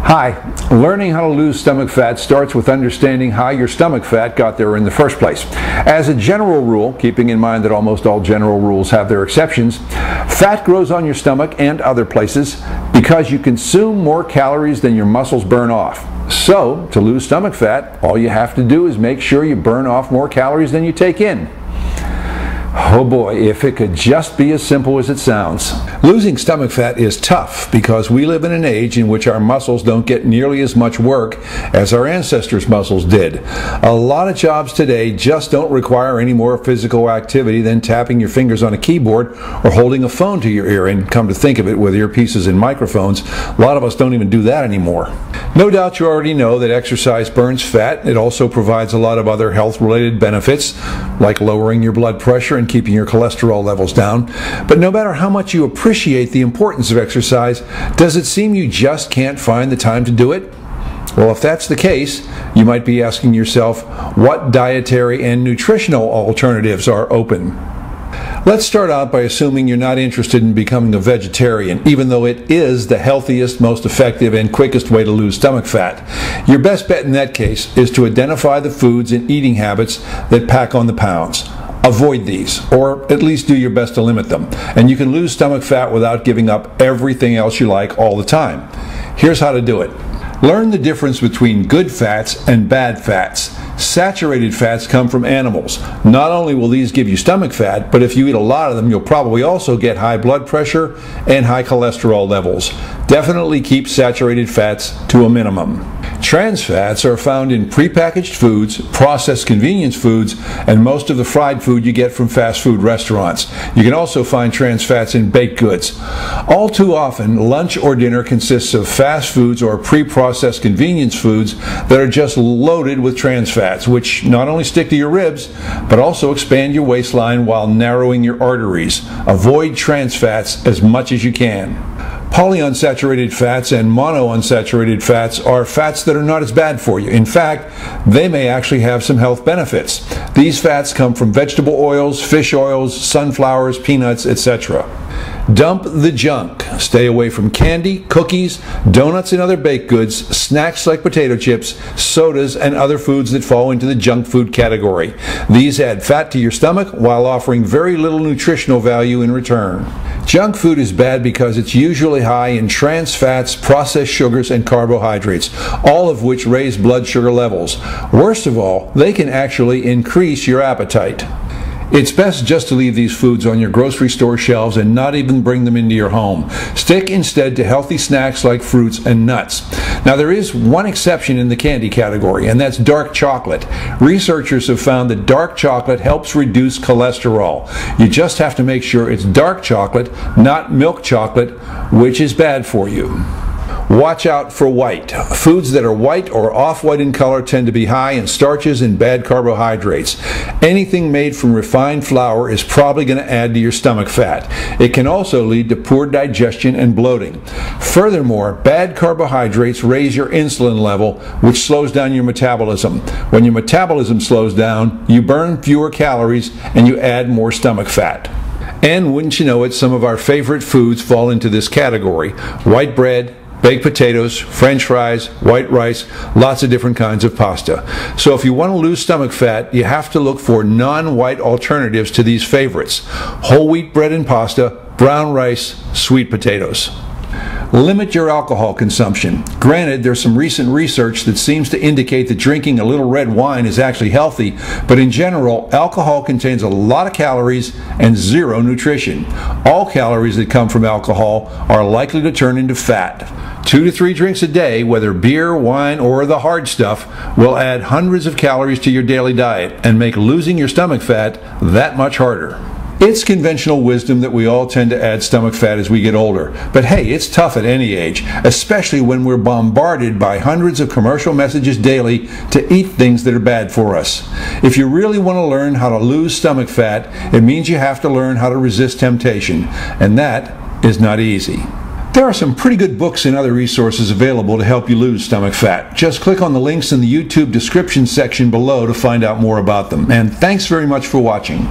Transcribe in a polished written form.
Hi, learning how to lose stomach fat starts with understanding how your stomach fat got there in the first place. As a general rule, keeping in mind that almost all general rules have their exceptions, fat grows on your stomach and other places because you consume more calories than your muscles burn off. So, to lose stomach fat, all you have to do is make sure you burn off more calories than you take in. Oh boy, if it could just be as simple as it sounds. Losing stomach fat is tough because we live in an age in which our muscles don't get nearly as much work as our ancestors' muscles did. A lot of jobs today just don't require any more physical activity than tapping your fingers on a keyboard or holding a phone to your ear, and come to think of it, with earpieces and microphones, a lot of us don't even do that anymore. No doubt you already know that exercise burns fat. It also provides a lot of other health-related benefits, like lowering your blood pressure and keeping your cholesterol levels down. But no matter how much you appreciate the importance of exercise, does it seem you just can't find the time to do it? Well, if that's the case, you might be asking yourself, what dietary and nutritional alternatives are open? Let's start out by assuming you're not interested in becoming a vegetarian, even though it is the healthiest, most effective, and quickest way to lose stomach fat. Your best bet in that case is to identify the foods and eating habits that pack on the pounds. Avoid these, or at least do your best to limit them, and you can lose stomach fat without giving up everything else you like all the time. Here's how to do it. Learn the difference between good fats and bad fats. Saturated fats come from animals. Not only will these give you stomach fat, but if you eat a lot of them, you'll probably also get high blood pressure and high cholesterol levels. Definitely keep saturated fats to a minimum. Trans fats are found in prepackaged foods, processed convenience foods, and most of the fried food you get from fast food restaurants. You can also find trans fats in baked goods. All too often, lunch or dinner consists of fast foods or pre-processed convenience foods that are just loaded with trans fats, which not only stick to your ribs, but also expand your waistline while narrowing your arteries. Avoid trans fats as much as you can. Polyunsaturated fats and monounsaturated fats are fats that are not as bad for you. In fact, they may actually have some health benefits. These fats come from vegetable oils, fish oils, sunflowers, peanuts, etc. Dump the junk. Stay away from candy, cookies, donuts and other baked goods, snacks like potato chips, sodas, and other foods that fall into the junk food category. These add fat to your stomach while offering very little nutritional value in return. Junk food is bad because it's usually high in trans fats, processed sugars, and carbohydrates, all of which raise blood sugar levels. Worst of all, they can actually increase your appetite. It's best just to leave these foods on your grocery store shelves and not even bring them into your home. Stick instead to healthy snacks like fruits and nuts. Now, there is one exception in the candy category, and that's dark chocolate. Researchers have found that dark chocolate helps reduce cholesterol. You just have to make sure it's dark chocolate, not milk chocolate, which is bad for you. Watch out for white. Foods that are white or off-white in color tend to be high in starches and bad carbohydrates. Anything made from refined flour is probably going to add to your stomach fat. It can also lead to poor digestion and bloating. Furthermore, bad carbohydrates raise your insulin level, which slows down your metabolism. When your metabolism slows down, you burn fewer calories and you add more stomach fat. And wouldn't you know it, some of our favorite foods fall into this category. White bread, baked potatoes, French fries, white rice, lots of different kinds of pasta. So if you want to lose stomach fat, you have to look for non-white alternatives to these favorites: whole wheat bread and pasta, brown rice, sweet potatoes. Limit your alcohol consumption. Granted, there's some recent research that seems to indicate that drinking a little red wine is actually healthy, but in general, alcohol contains a lot of calories and zero nutrition. All calories that come from alcohol are likely to turn into fat. 2 to 3 drinks a day, whether beer, wine, or the hard stuff, will add hundreds of calories to your daily diet and make losing your stomach fat that much harder. It's conventional wisdom that we all tend to add stomach fat as we get older. But hey, it's tough at any age, especially when we're bombarded by hundreds of commercial messages daily to eat things that are bad for us. If you really want to learn how to lose stomach fat, it means you have to learn how to resist temptation, and that is not easy. There are some pretty good books and other resources available to help you lose stomach fat. Just click on the links in the YouTube description section below to find out more about them. And thanks very much for watching.